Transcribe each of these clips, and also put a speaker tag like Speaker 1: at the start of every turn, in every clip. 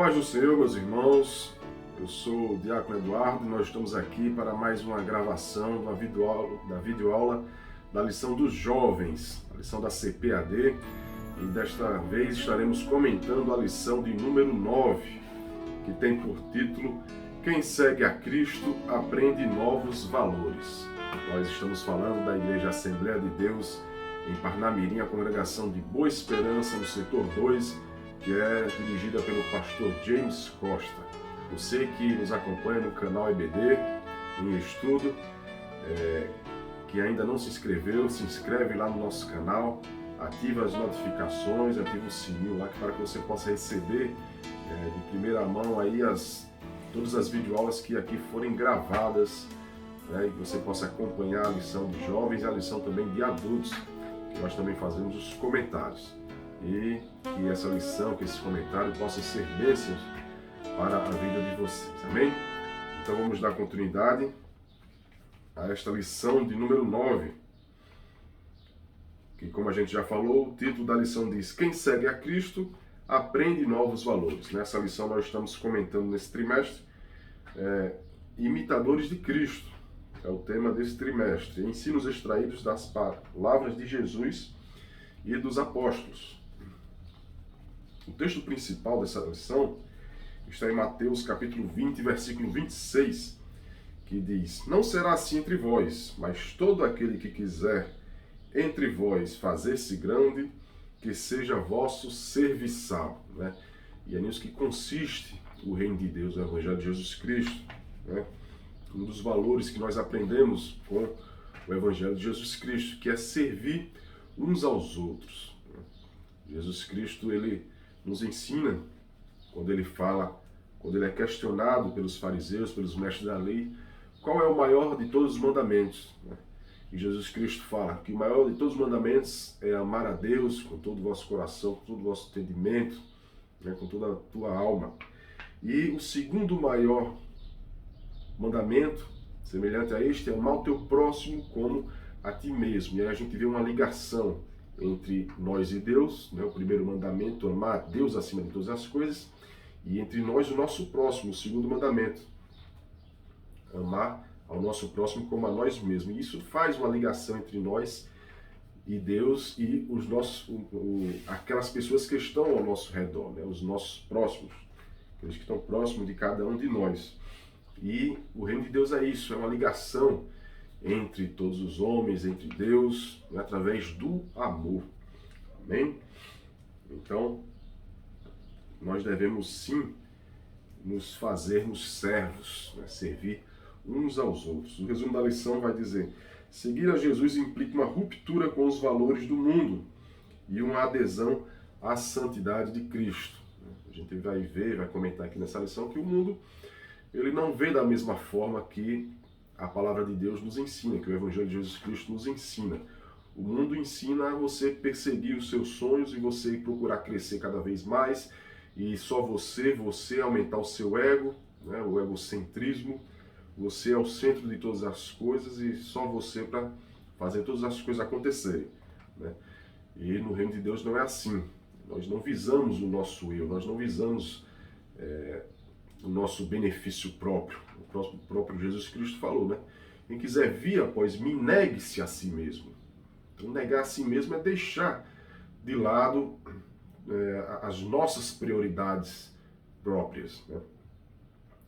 Speaker 1: paz do Senhor, meus irmãos. Eu sou o Diácono Eduardo e nós estamos aqui para mais uma gravação da videoaula da lição dos jovens, a lição da CPAD, e desta vez estaremos comentando a lição de número 9, que tem por título Quem segue a Cristo aprende novos valores. Nós estamos falando da Igreja Assembleia de Deus em Parnamirim, a congregação de Boa Esperança, no setor 2, que é dirigida pelo pastor James Costa. Você que nos acompanha no canal EBD, em estudo, que ainda não se inscreveu, se inscreve lá no nosso canal, ativa as notificações, ativa o sininho lá para que você possa receber de primeira mão aí todas as videoaulas que aqui forem gravadas, e que você possa acompanhar a lição de jovens e a lição também de adultos, que nós também fazemos os comentários. E que essa lição, que esse comentário possa ser bênçãos para a vida de vocês, amém? Então vamos dar continuidade a esta lição de número 9, que, como a gente já falou, o título da lição diz: Quem segue a Cristo aprende novos valores. Nessa lição nós estamos comentando nesse trimestre imitadores de Cristo, é o tema desse trimestre, ensinos extraídos das palavras de Jesus e dos apóstolos. O texto principal dessa lição está em Mateus capítulo 20, versículo 26, que diz: Não será assim entre vós, mas todo aquele que quiser entre vós fazer-se grande, que seja vosso serviçal. E é nisso que consiste o reino de Deus, o Evangelho de Jesus Cristo. Um dos valores que nós aprendemos com o Evangelho de Jesus Cristo, que é servir uns aos outros. Jesus Cristo, ele nos ensina, quando ele é questionado pelos fariseus, pelos mestres da lei, qual é o maior de todos os mandamentos. E Jesus Cristo fala que o maior de todos os mandamentos é amar a Deus com todo o vosso coração, com todo o vosso entendimento, com toda a tua alma. E o segundo maior mandamento, semelhante a este, é amar o teu próximo como a ti mesmo. E aí a gente vê uma ligação entre nós e Deus, o primeiro mandamento, amar a Deus acima de todas as coisas, e entre nós o nosso próximo, o segundo mandamento, amar ao nosso próximo como a nós mesmos. E isso faz uma ligação entre nós e Deus e aquelas pessoas que estão ao nosso redor, os nossos próximos, aqueles que estão próximos de cada um de nós. E o reino de Deus é isso, é uma ligação entre todos os homens, entre Deus, através do amor. Amém? Então, nós devemos sim nos fazermos servos, servir uns aos outros. O resumo da lição vai dizer: seguir a Jesus implica uma ruptura com os valores do mundo e uma adesão à santidade de Cristo. A gente vai comentar aqui nessa lição que o mundo ele não vê da mesma forma que a palavra de Deus nos ensina, que o Evangelho de Jesus Cristo nos ensina. O mundo ensina a você perseguir os seus sonhos e você procurar crescer cada vez mais, e só você aumentar o seu ego, o egocentrismo, você é o centro de todas as coisas e só você para fazer todas as coisas acontecerem. E no reino de Deus não é assim. Nós não visamos o nosso eu, nós não visamos o nosso benefício próprio. O próprio Jesus Cristo falou, Quem quiser vir após mim, negue-se a si mesmo. Então, negar a si mesmo é deixar de lado as nossas prioridades próprias,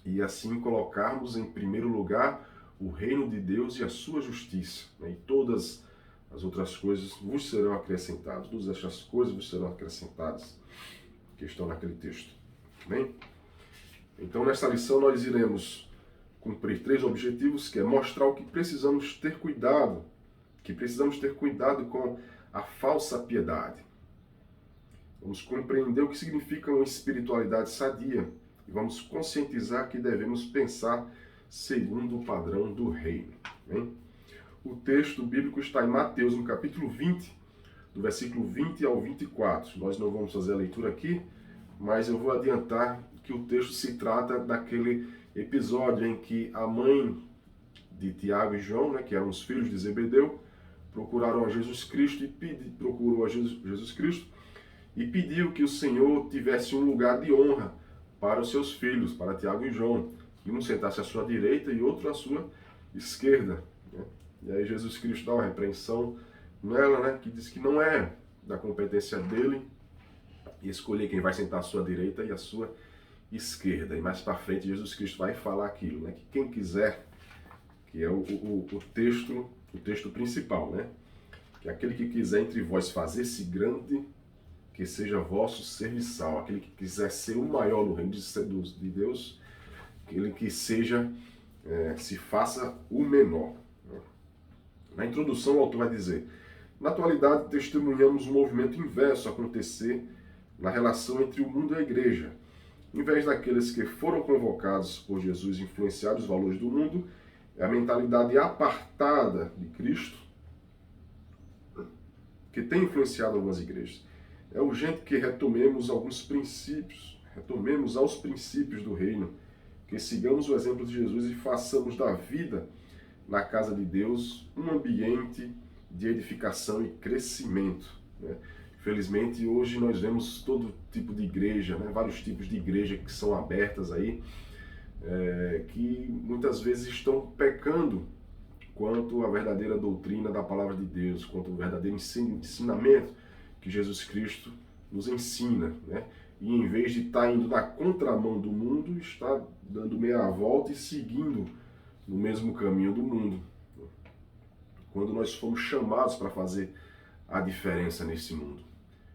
Speaker 1: e assim colocarmos em primeiro lugar o reino de Deus e a sua justiça, e todas as outras coisas vos serão acrescentadas. Todas estas coisas vos serão acrescentadas, que estão naquele texto. Amém? Então, nesta lição, nós iremos cumprir 3 objetivos, que é mostrar o que precisamos ter cuidado, com a falsa piedade. Vamos compreender o que significa uma espiritualidade sadia e vamos conscientizar que devemos pensar segundo o padrão do reino. Amém? O texto bíblico está em Mateus, no capítulo 20, do versículo 20 ao 24. Nós não vamos fazer a leitura aqui, mas eu vou adiantar que o texto se trata daquele episódio em que a mãe de Tiago e João, que eram os filhos de Zebedeu, procuraram a Jesus Cristo e pediu que o Senhor tivesse um lugar de honra para os seus filhos, para Tiago e João, e um sentasse à sua direita e outro à sua esquerda. Né? E aí Jesus Cristo dá uma repreensão nela, né, que diz que não é da competência dele escolher quem vai sentar à sua direita e à sua esquerda. E mais para frente Jesus Cristo vai falar aquilo, né, que quem quiser, que é o texto principal, né, que aquele que quiser entre vós fazer-se grande, que seja vosso serviçal. Aquele que quiser ser o maior no reino de Deus, aquele que seja, se faça o menor. Na introdução, o autor vai dizer: na atualidade, testemunhamos um movimento inverso acontecer na relação entre o mundo e a igreja. Em vez daqueles que foram convocados por Jesus influenciar os valores do mundo, é a mentalidade apartada de Cristo que tem influenciado algumas igrejas. É urgente que retomemos aos princípios do reino, que sigamos o exemplo de Jesus e façamos da vida na casa de Deus um ambiente de edificação e crescimento. Né? Felizmente, hoje nós vemos todo tipo de igreja, né? Vários tipos de igreja que são abertas aí, que muitas vezes estão pecando quanto à verdadeira doutrina da palavra de Deus, quanto ao verdadeiro ensinamento que Jesus Cristo nos ensina, né? E em vez de estar indo na contramão do mundo, está dando meia volta e seguindo no mesmo caminho do mundo. Quando nós fomos chamados para fazer a diferença nesse mundo.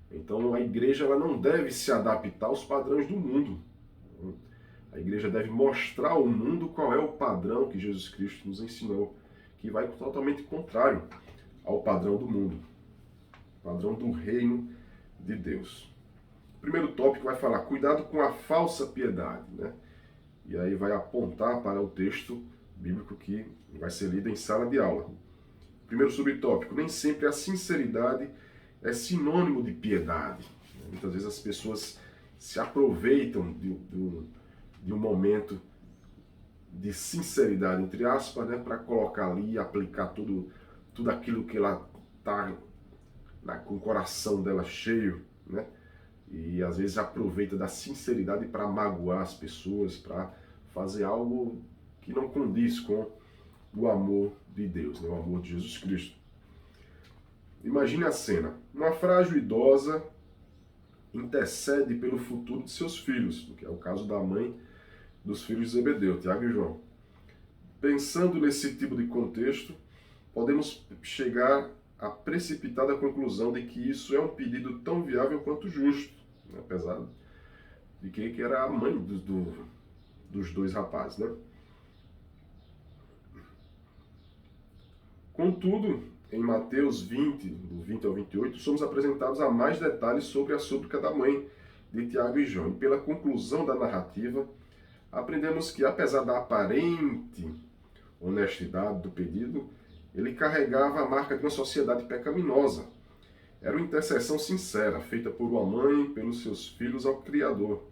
Speaker 1: Então a igreja ela não deve se adaptar aos padrões do mundo. A igreja deve mostrar ao mundo qual é o padrão que Jesus Cristo nos ensinou, que vai totalmente contrário ao padrão do mundo, padrão do reino de Deus. O primeiro tópico vai falar, cuidado com a falsa piedade, né? E aí vai apontar para o texto bíblico que vai ser lido em sala de aula. Primeiro subtópico, nem sempre a sinceridade é sinônimo de piedade. Muitas vezes as pessoas se aproveitam de um momento de sinceridade, entre aspas, né, para colocar ali e aplicar tudo aquilo que ela está com o coração dela cheio, né? E às vezes aproveita da sinceridade para magoar as pessoas, para fazer algo que não condiz com o amor de Deus, né? O amor de Jesus Cristo. Imagine a cena. Uma frágil idosa intercede pelo futuro de seus filhos, que é o caso da mãe dos filhos de Zebedeu, Tiago e João. Pensando nesse tipo de contexto, podemos chegar à precipitada conclusão de que isso é um pedido tão viável quanto justo, né? Apesar de que era a mãe dos dois rapazes, né? Contudo, em Mateus 20, do 20 ao 28, somos apresentados a mais detalhes sobre a súplica da mãe de Tiago e João. E pela conclusão da narrativa, aprendemos que, apesar da aparente honestidade do pedido, ele carregava a marca de uma sociedade pecaminosa. Era uma intercessão sincera, feita por uma mãe, pelos seus filhos ao Criador.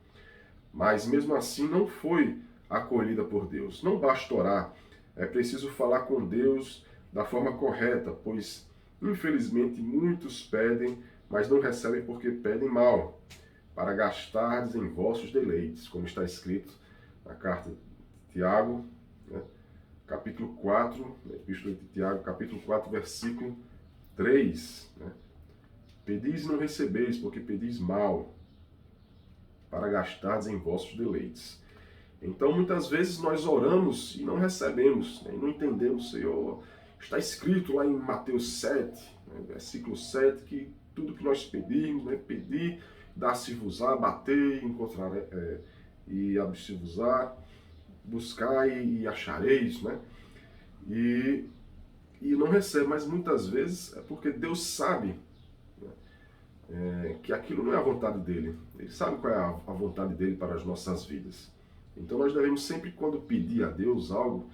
Speaker 1: Mas, mesmo assim, não foi acolhida por Deus. Não basta orar, é preciso falar com Deus da forma correta, pois, infelizmente, muitos pedem, mas não recebem porque pedem mal, para gastardes em vossos deleites, como está escrito na carta de Tiago, né? Capítulo 4, Epístola de Tiago, capítulo 4, versículo 3. Né? Pedis e não recebeis, porque pedis mal, para gastardes em vossos deleites. Então, muitas vezes nós oramos e não recebemos, né? E não entendemos, Senhor. Está escrito lá em Mateus 7, né? Versículo 7, que tudo que nós pedimos, né? Pedir, dar-se-vos-á, bater, encontrar, e abrir-se-vos-á, buscar e achareis, né? E não recebe, mas muitas vezes é porque Deus sabe, né, que aquilo não é a vontade dele. Ele sabe qual é a vontade dele para as nossas vidas. Então nós devemos sempre, quando pedir a Deus algo,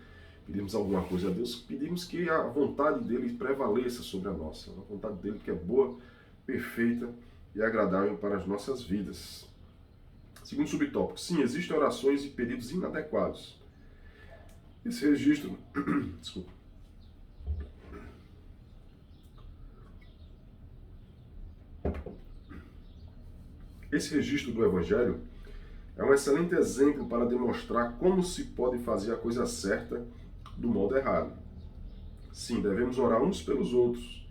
Speaker 1: pedimos alguma coisa a Deus, pedimos que a vontade dele prevaleça sobre a nossa. A vontade dele que é boa, perfeita e agradável para as nossas vidas. Segundo subtópico, sim, existem orações e pedidos inadequados. Esse registro, desculpa. Esse registro do Evangelho é um excelente exemplo para demonstrar como se pode fazer a coisa certa do modo errado. Sim, devemos orar uns pelos outros,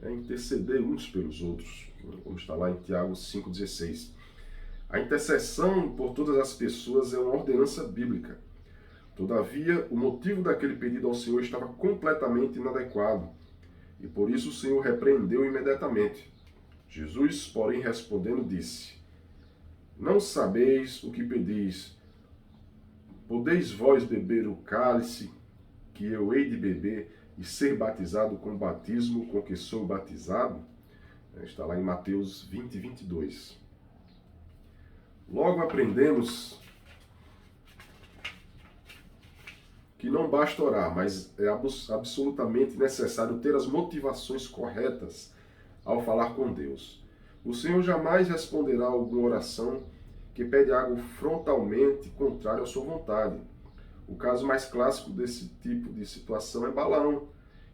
Speaker 1: interceder uns pelos outros, como está lá em Tiago 5,16. A intercessão por todas as pessoas é uma ordenança bíblica. Todavia, o motivo daquele pedido ao Senhor estava completamente inadequado, e por isso o Senhor repreendeu imediatamente. Jesus, porém, respondendo, disse: Não sabeis o que pedis. Podeis vós beber o cálice que eu hei de beber e ser batizado com o batismo com que sou batizado? Está lá em Mateus 20, 22. Logo aprendemos que não basta orar, mas é absolutamente necessário ter as motivações corretas ao falar com Deus. O Senhor jamais responderá a alguma oração que pede algo frontalmente contrário à sua vontade. O caso mais clássico desse tipo de situação é Balaão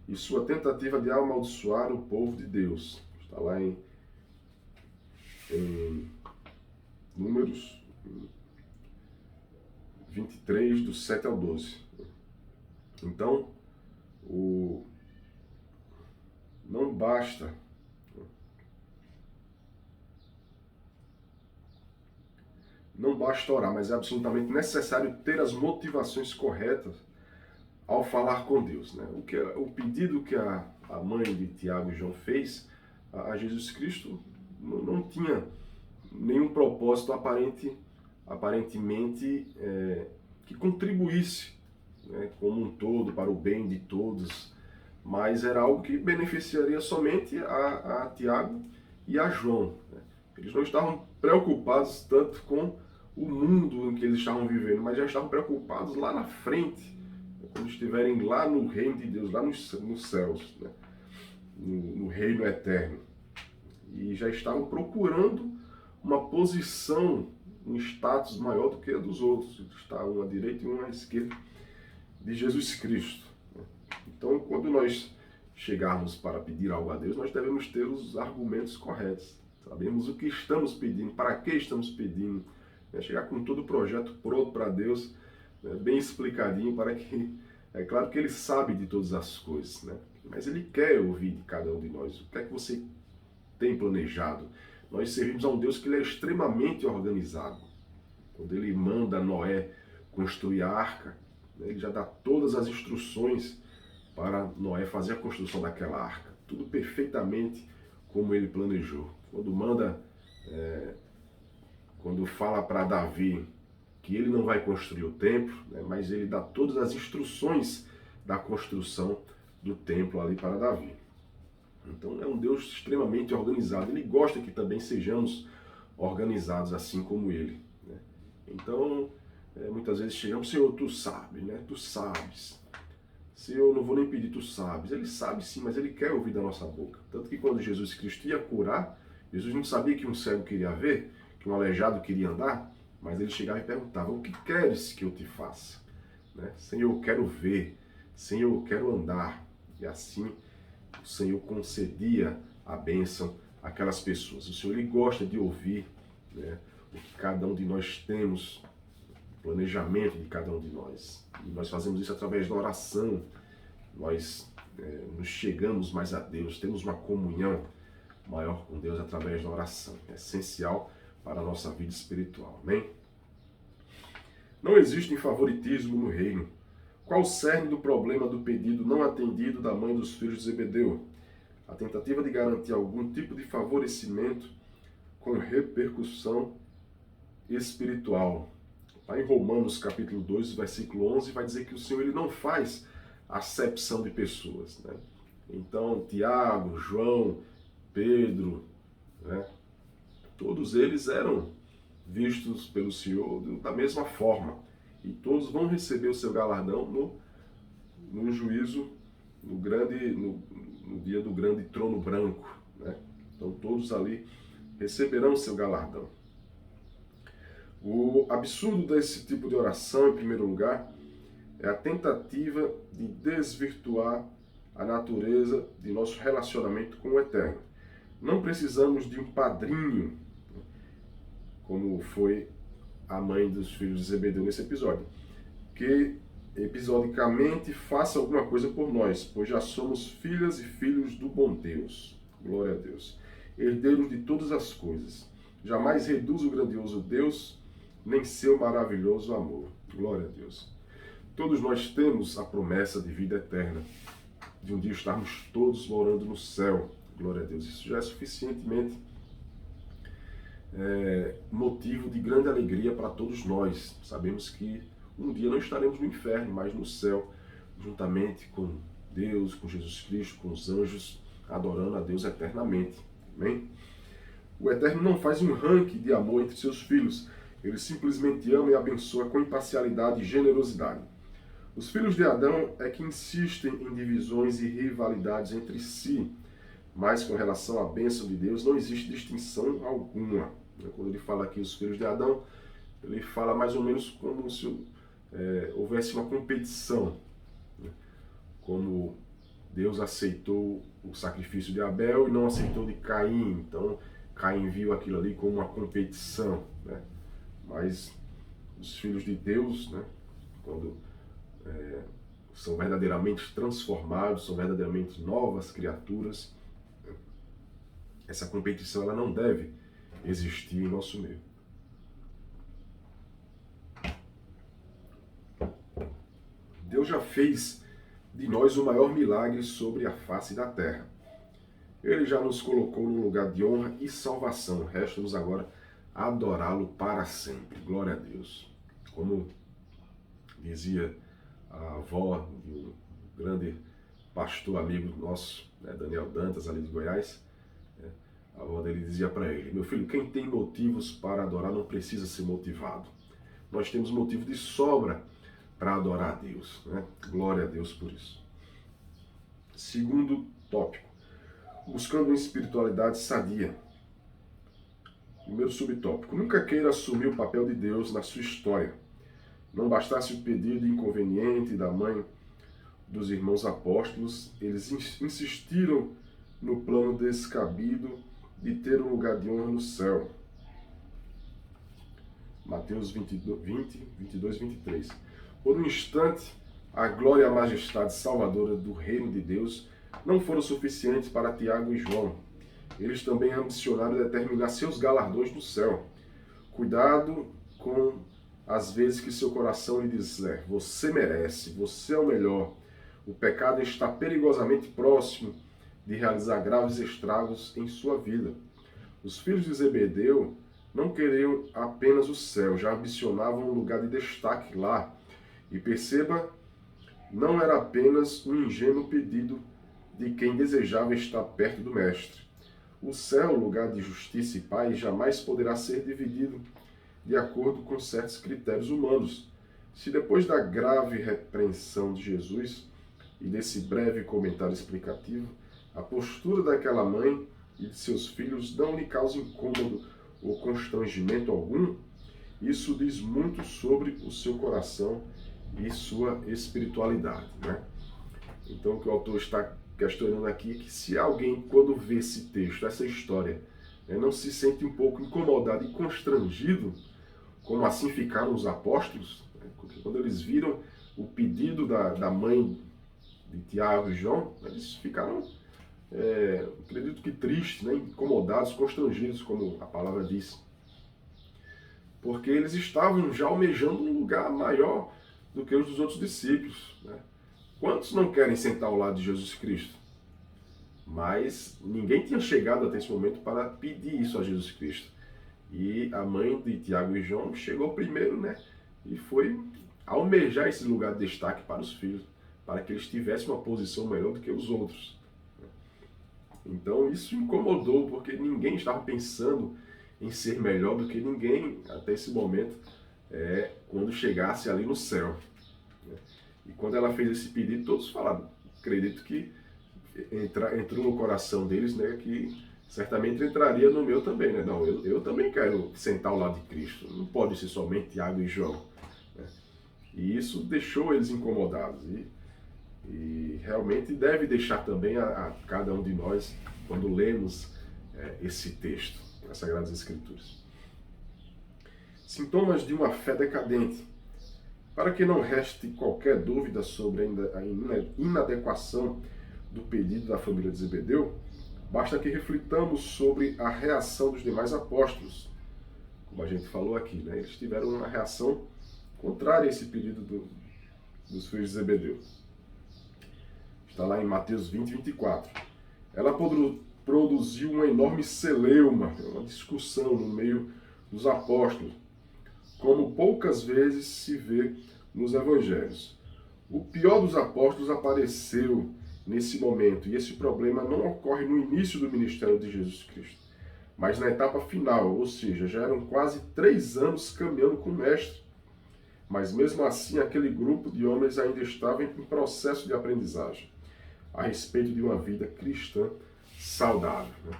Speaker 1: e sua tentativa de amaldiçoar o povo de Deus. Está lá em Números 23, do 7 ao 12. Então, não basta orar, mas é absolutamente necessário ter as motivações corretas ao falar com Deus, né? O pedido que a mãe de Tiago e João fez a Jesus Cristo não tinha nenhum propósito aparentemente que contribuísse, né, como um todo para o bem de todos, mas era algo que beneficiaria somente a Tiago e a João, né? Eles não estavam preocupados tanto com o mundo em que eles estavam vivendo, mas já estavam preocupados lá na frente, quando estiverem lá no reino de Deus, lá nos céus, né? no reino eterno. E já estavam procurando uma posição, um status maior do que a dos outros. Está um à direita e um à esquerda de Jesus Cristo. Então, quando nós chegarmos para pedir algo a Deus, nós devemos ter os argumentos corretos. Sabemos o que estamos pedindo, para que estamos pedindo. Chegar com todo o projeto pronto para Deus, bem explicadinho, para que... É claro que Ele sabe de todas as coisas, né? Mas Ele quer ouvir de cada um de nós. O que é que você tem planejado? Nós servimos a um Deus que Ele é extremamente organizado. Quando Ele manda Noé construir a arca, Ele já dá todas as instruções para Noé fazer a construção daquela arca. Tudo perfeitamente como Ele planejou. Quando fala para Davi que ele não vai construir o templo, né, mas ele dá todas as instruções da construção do templo ali para Davi. Então é um Deus extremamente organizado. Ele gosta que também sejamos organizados assim como Ele, né? Então, muitas vezes chegamos: Senhor, Tu sabes, né? Tu sabes. Senhor, eu não vou nem pedir, Tu sabes. Ele sabe sim, mas Ele quer ouvir da nossa boca. Tanto que quando Jesus Cristo ia curar, Jesus não sabia que um cego queria ver, que um aleijado queria andar, mas Ele chegava e perguntava: o que queres que eu te faça? Né? Senhor, eu quero ver. Senhor, eu quero andar. E assim o Senhor concedia a bênção àquelas pessoas. O Senhor, Ele gosta de ouvir, né, o que cada um de nós temos, o planejamento de cada um de nós. E nós fazemos isso através da oração. Nós nos chegamos mais a Deus, temos uma comunhão maior com Deus através da oração. É essencial para a nossa vida espiritual. Amém? Não existe favoritismo no reino. Qual o cerne do problema do pedido não atendido da mãe dos filhos de Zebedeu? A tentativa de garantir algum tipo de favorecimento com repercussão espiritual. Lá em Romanos capítulo 2, versículo 11, vai dizer que o Senhor Ele não faz acepção de pessoas, né? Então, Tiago, João, Pedro, né, todos eles eram vistos pelo Senhor da mesma forma. E todos vão receber o seu galardão no juízo, no dia do grande trono branco, né? Então todos ali receberão o seu galardão. O absurdo desse tipo de oração, em primeiro lugar, é a tentativa de desvirtuar a natureza de nosso relacionamento com o Eterno. Não precisamos de um padrinho, como foi a mãe dos filhos de Zebedeu nesse episódio: que episodicamente faça alguma coisa por nós, pois já somos filhas e filhos do bom Deus. Glória a Deus. Herdeiros de todas as coisas. Jamais reduz o grandioso Deus, nem seu maravilhoso amor. Glória a Deus. Todos nós temos a promessa de vida eterna, de um dia estarmos todos morando no céu. Glória a Deus. Isso já é suficientemente motivo de grande alegria para todos nós. Sabemos que um dia não estaremos no inferno, mas no céu, juntamente com Deus, com Jesus Cristo, com os anjos, adorando a Deus eternamente. Amém? O Eterno não faz um ranking de amor entre seus filhos. Ele simplesmente ama e abençoa com imparcialidade e generosidade. Os filhos de Adão é que insistem em divisões e rivalidades entre si, mas com relação à bênção de Deus não existe distinção alguma. Quando ele fala aqui os filhos de Adão, ele fala mais ou menos como se houvesse uma competição. Como Deus aceitou o sacrifício de Abel e não aceitou de Caim. Então, Caim viu aquilo ali como uma competição. Mas os filhos de Deus, quando são verdadeiramente transformados, são verdadeiramente novas criaturas, essa competição ela não deve existir em nosso meio. Deus já fez de nós o maior milagre sobre a face da terra. Ele já nos colocou num lugar de honra e salvação. Resta-nos agora adorá-lo para sempre. Glória a Deus. Como dizia a avó de um grande pastor amigo nosso, Daniel Dantas, ali de Goiás, a avó dele dizia para ele: meu filho, quem tem motivos para adorar não precisa ser motivado. Nós temos motivo de sobra para adorar a Deus. Glória a Deus por isso. Segundo tópico: buscando uma espiritualidade sadia. Primeiro subtópico: nunca queira assumir o papel de Deus na sua história. Não bastasse o pedido inconveniente da mãe dos irmãos apóstolos, eles insistiram no plano descabido de ter um lugar de honra no céu. Mateus 22, 23. Por um instante, a glória e a majestade salvadora do reino de Deus não foram suficientes para Tiago e João. Eles também ambicionaram determinar seus galardões no céu. Cuidado com as vezes que seu coração lhe disser: você merece, você é o melhor. O pecado está perigosamente próximo de realizar graves estragos em sua vida. Os filhos de Zebedeu não queriam apenas o céu, já ambicionavam um lugar de destaque lá. E perceba, não era apenas um ingênuo pedido de quem desejava estar perto do Mestre. O céu, lugar de justiça e paz, jamais poderá ser dividido de acordo com certos critérios humanos. Se depois da grave repreensão de Jesus e desse breve comentário explicativo, a postura daquela mãe e de seus filhos não lhe causa incômodo ou constrangimento algum, isso diz muito sobre o seu coração e sua espiritualidade. Então, o que o autor está questionando aqui é que se alguém, quando vê esse texto, essa história, não se sente um pouco incomodado e constrangido, como assim ficaram os apóstolos, quando eles viram o pedido da mãe de Tiago e João, eles ficaram, acredito que tristes, incomodados, constrangidos, como a palavra diz. Porque eles estavam já almejando um lugar maior do que os dos outros discípulos. Quantos não querem sentar ao lado de Jesus Cristo? Mas ninguém tinha chegado até esse momento para pedir isso a Jesus Cristo. E a mãe de Tiago e João chegou primeiro, e foi almejar esse lugar de destaque para os filhos, para que eles tivessem uma posição melhor do que os outros. Então isso incomodou, porque ninguém estava pensando em ser melhor do que ninguém até esse momento, quando chegasse ali no céu. E quando ela fez esse pedido, todos falaram, acredito que entrou no coração deles, que certamente entraria no meu também. Não, eu também quero sentar ao lado de Cristo, não pode ser somente Tiago e João. E isso deixou eles incomodados. E realmente deve deixar também a cada um de nós, quando lemos esse texto, as Sagradas Escrituras. Sintomas de uma fé decadente. Para que não reste qualquer dúvida sobre a inadequação do pedido da família de Zebedeu, basta que reflitamos sobre a reação dos demais apóstolos. Como a gente falou aqui, né? Eles tiveram uma reação contrária a esse pedido dos filhos de Zebedeu. Está lá em Mateus 20, 24. Ela produziu uma enorme celeuma, uma discussão no meio dos apóstolos, como poucas vezes se vê nos evangelhos. O pior dos apóstolos apareceu nesse momento, e esse problema não ocorre no início do ministério de Jesus Cristo, mas na etapa final, ou seja, já eram quase 3 anos caminhando com o Mestre. Mas mesmo assim, aquele grupo de homens ainda estava em processo de aprendizagem a respeito de uma vida cristã saudável. Né?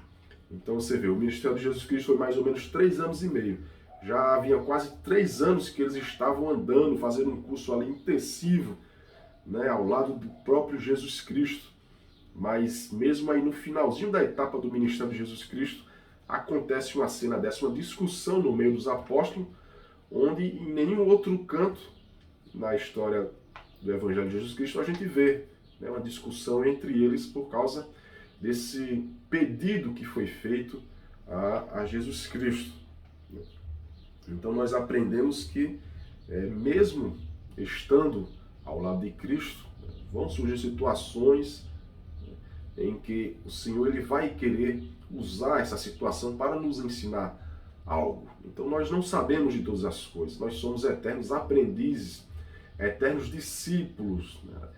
Speaker 1: Então você vê, o ministério de Jesus Cristo foi mais ou menos 3 anos e meio. Já havia quase 3 anos que eles estavam andando, fazendo um curso ali intensivo, né, ao lado do próprio Jesus Cristo. Mas mesmo aí no finalzinho da etapa do ministério de Jesus Cristo, acontece uma cena dessa, uma discussão no meio dos apóstolos, onde em nenhum outro canto na história do Evangelho de Jesus Cristo a gente vê, né, uma discussão entre eles por causa desse pedido que foi feito a Jesus Cristo. Então nós aprendemos que, mesmo estando ao lado de Cristo, vão surgir situações em que o Senhor ele vai querer usar essa situação para nos ensinar algo. Então nós não sabemos de todas as coisas, nós somos eternos aprendizes, eternos discípulos, né?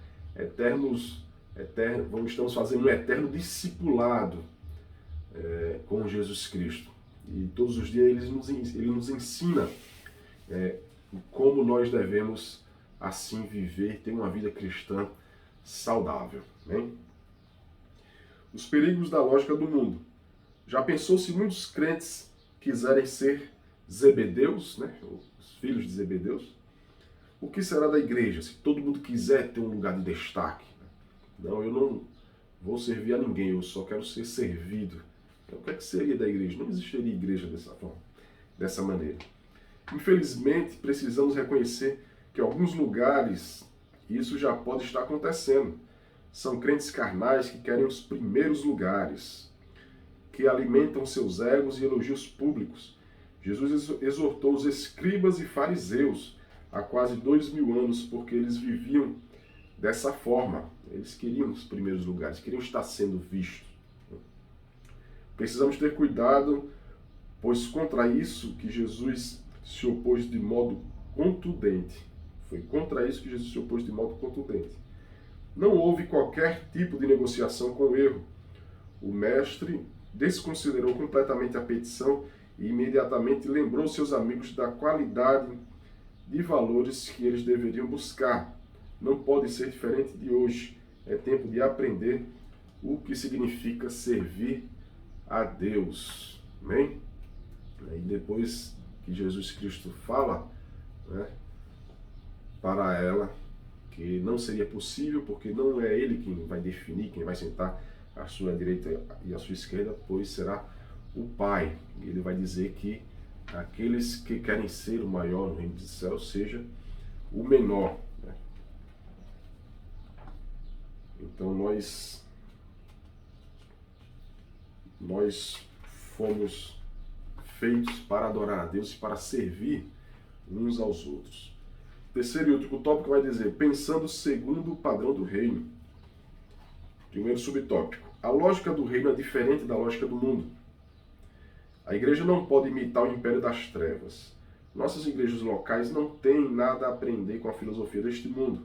Speaker 1: Estamos fazendo um eterno discipulado com Jesus Cristo. E todos os dias ele nos ensina como nós devemos assim viver, ter uma vida cristã saudável. Né? Os perigos da lógica do mundo. Já pensou se muitos crentes quiserem ser Zebedeus, né? Os filhos de Zebedeus? O que será da igreja se todo mundo quiser ter um lugar de destaque? Não, eu não vou servir a ninguém, eu só quero ser servido. Então, o que seria da igreja? Não existiria igreja dessa forma, dessa maneira. Infelizmente, precisamos reconhecer que em alguns lugares isso já pode estar acontecendo. São crentes carnais que querem os primeiros lugares, que alimentam seus egos e elogios públicos. Jesus exortou os escribas e fariseus há quase 2000 anos, porque eles viviam dessa forma. Eles queriam os primeiros lugares, queriam estar sendo vistos. Precisamos ter cuidado, pois contra isso que Jesus se opôs de modo contundente. Foi contra isso que Jesus se opôs de modo contundente. Não houve qualquer tipo de negociação com o erro. O mestre desconsiderou completamente a petição e imediatamente lembrou seus amigos da qualidade de valores que eles deveriam buscar. Não pode ser diferente de hoje. É tempo de aprender o que significa servir a Deus. Amém? E depois que Jesus Cristo fala, né, para ela que não seria possível, porque não é ele quem vai definir, quem vai sentar à sua direita e à sua esquerda, pois será o Pai. E ele vai dizer que aqueles que querem ser o maior no reino dos céus seja o menor. Né? Então nós fomos feitos para adorar a Deus e para servir uns aos outros. Terceiro e último tópico vai dizer, pensando segundo o padrão do reino. Primeiro subtópico, a lógica do reino é diferente da lógica do mundo. A igreja não pode imitar o império das trevas. Nossas igrejas locais não têm nada a aprender com a filosofia deste mundo.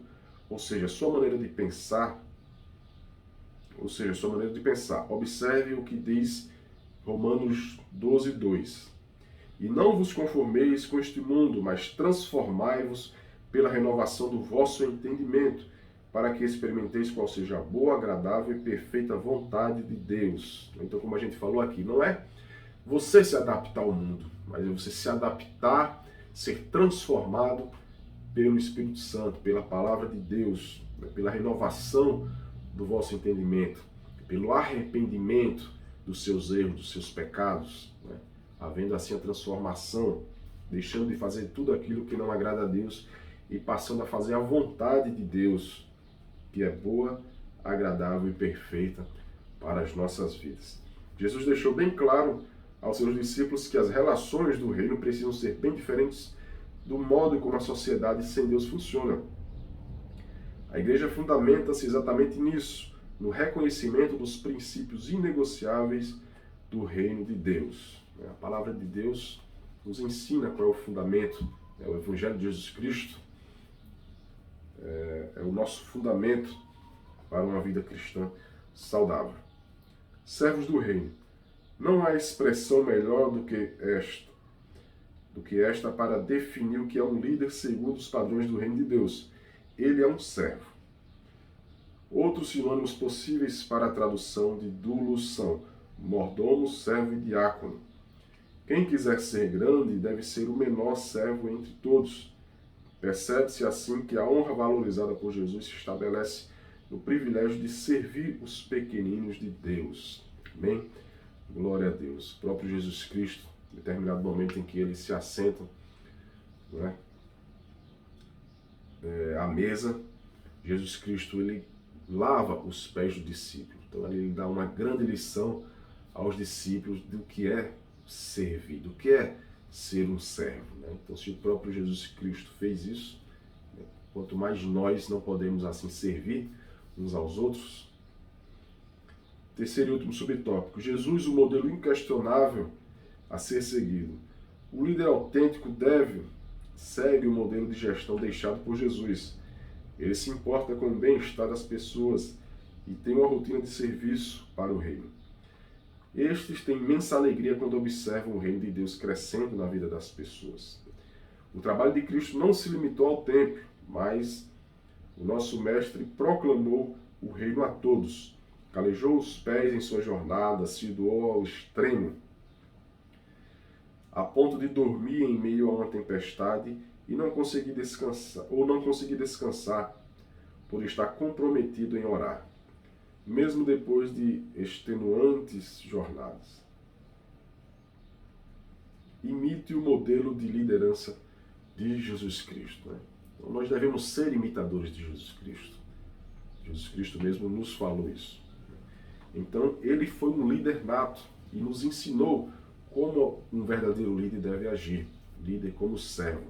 Speaker 1: Ou seja, sua maneira de pensar. Observe o que diz Romanos 12, 2. E não vos conformeis com este mundo, mas transformai-vos pela renovação do vosso entendimento, para que experimenteis qual seja a boa, agradável e perfeita vontade de Deus. Então, como a gente falou aqui, não é você se adaptar ao mundo, mas é você se adaptar, ser transformado pelo Espírito Santo, pela palavra de Deus, pela renovação do vosso entendimento, pelo arrependimento dos seus erros, dos seus pecados, né? Havendo assim a transformação deixando de fazer tudo aquilo que não agrada a Deus e passando a fazer a vontade de Deus, que é boa, agradável e perfeita para as nossas vidas. Jesus deixou bem claro aos seus discípulos que as relações do reino precisam ser bem diferentes do modo como a sociedade sem Deus funciona. A igreja fundamenta-se exatamente nisso, no reconhecimento dos princípios inegociáveis do reino de Deus. A palavra de Deus nos ensina qual é o fundamento, o Evangelho de Jesus Cristo é o nosso fundamento para uma vida cristã saudável. Servos do reino. Não há expressão melhor do que esta para definir o que é um líder segundo os padrões do reino de Deus. Ele é um servo. Outros sinônimos possíveis para a tradução de doulos são mordomo, servo e diácono. Quem quiser ser grande deve ser o menor servo entre todos. Percebe-se assim que a honra valorizada por Jesus se estabelece no privilégio de servir os pequeninos de Deus. Amém? Glória a Deus. O próprio Jesus Cristo, em determinado momento em que ele se assenta, à mesa, Jesus Cristo ele lava os pés do discípulo. Então ele dá uma grande lição aos discípulos do que é servir, do que é ser um servo. Então, se o próprio Jesus Cristo fez isso, quanto mais nós não podemos assim servir uns aos outros. Terceiro e último subtópico. Jesus, o modelo inquestionável a ser seguido. O líder autêntico segue o modelo de gestão deixado por Jesus. Ele se importa com o bem-estar das pessoas e tem uma rotina de serviço para o reino. Estes têm imensa alegria quando observam o reino de Deus crescendo na vida das pessoas. O trabalho de Cristo não se limitou ao templo, mas o nosso Mestre proclamou o reino a todos. Calejou os pés em sua jornada, se doou ao extremo, a ponto de dormir em meio a uma tempestade e não conseguir descansar por estar comprometido em orar, mesmo depois de extenuantes jornadas. Imite o modelo de liderança de Jesus Cristo. Então, nós devemos ser imitadores de Jesus Cristo. Jesus Cristo mesmo nos falou isso. Então, ele foi um líder nato e nos ensinou como um verdadeiro líder deve agir, líder como servo.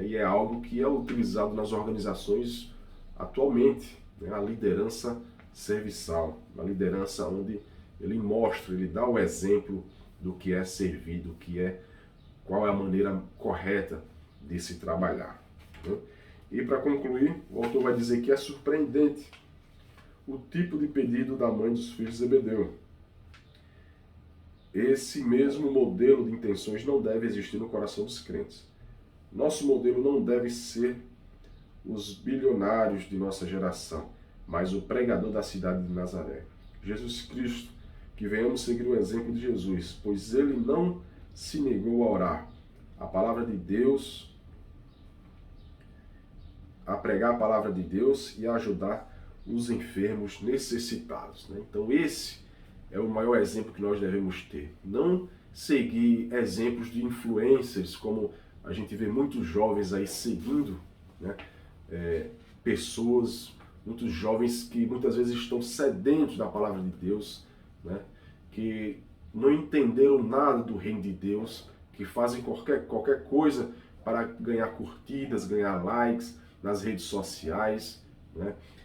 Speaker 1: E é algo que é utilizado nas organizações atualmente, a liderança serviçal, a liderança onde ele mostra, ele dá o exemplo do que é servir, qual é a maneira correta de se trabalhar. E para concluir, o autor vai dizer que é surpreendente o tipo de pedido da mãe dos filhos de Zebedeu. Esse mesmo modelo de intenções não deve existir no coração dos crentes. Nosso modelo não deve ser os bilionários de nossa geração, mas o pregador da cidade de Nazaré, Jesus Cristo. Que venhamos seguir o exemplo de Jesus, pois ele não se negou a orar a palavra de Deus, a pregar a palavra de Deus e a ajudar os enfermos necessitados. Então esse é o maior exemplo que nós devemos ter. Não seguir exemplos de influencers, como a gente vê muitos jovens aí seguindo, pessoas, muitos jovens que muitas vezes estão sedentos da palavra de Deus, que não entenderam nada do reino de Deus, que fazem qualquer coisa para ganhar curtidas, ganhar likes nas redes sociais,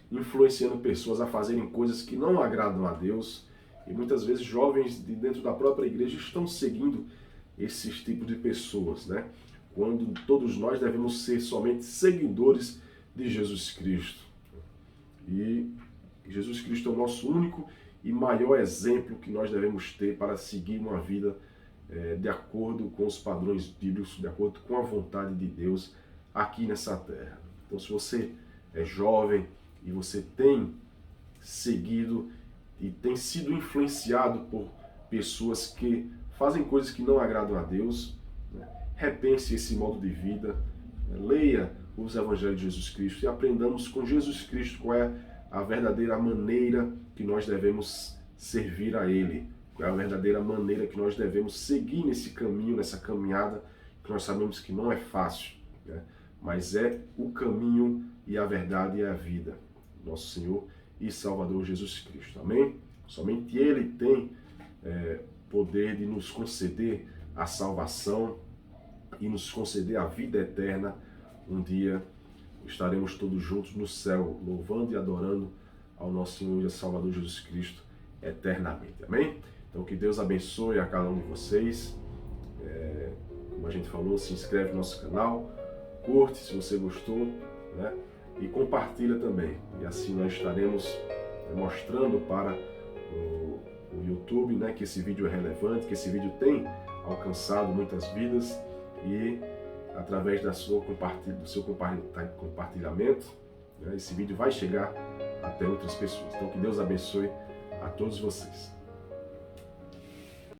Speaker 1: influenciando pessoas a fazerem coisas que não agradam a Deus. E muitas vezes jovens de dentro da própria igreja estão seguindo esses tipos de pessoas, quando todos nós devemos ser somente seguidores de Jesus Cristo. E Jesus Cristo é o nosso único e maior exemplo que nós devemos ter para seguir uma vida de acordo com os padrões bíblicos, de acordo com a vontade de Deus aqui nessa terra. Então, se você é jovem e você tem seguido e tem sido influenciado por pessoas que fazem coisas que não agradam a Deus, repense esse modo de vida, leia os Evangelhos de Jesus Cristo e aprendamos com Jesus Cristo qual é a verdadeira maneira que nós devemos servir a Ele, qual é a verdadeira maneira que nós devemos seguir nesse caminho, nessa caminhada porque nós sabemos que não é fácil, né? Mas é o caminho e a verdade e a vida, nosso Senhor e Salvador Jesus Cristo, amém? Somente Ele tem poder de nos conceder a salvação e nos conceder a vida eterna. Um dia estaremos todos juntos no céu, louvando e adorando ao nosso Senhor e Salvador Jesus Cristo eternamente, amém? Então que Deus abençoe a cada um de vocês. Como a gente falou, se inscreve no nosso canal, curte se você gostou, né? E compartilha também. E assim nós estaremos mostrando para o YouTube, né, que esse vídeo é relevante, que esse vídeo tem alcançado muitas vidas e através do seu compartilhamento, né, esse vídeo vai chegar até outras pessoas. Então que Deus abençoe a todos vocês.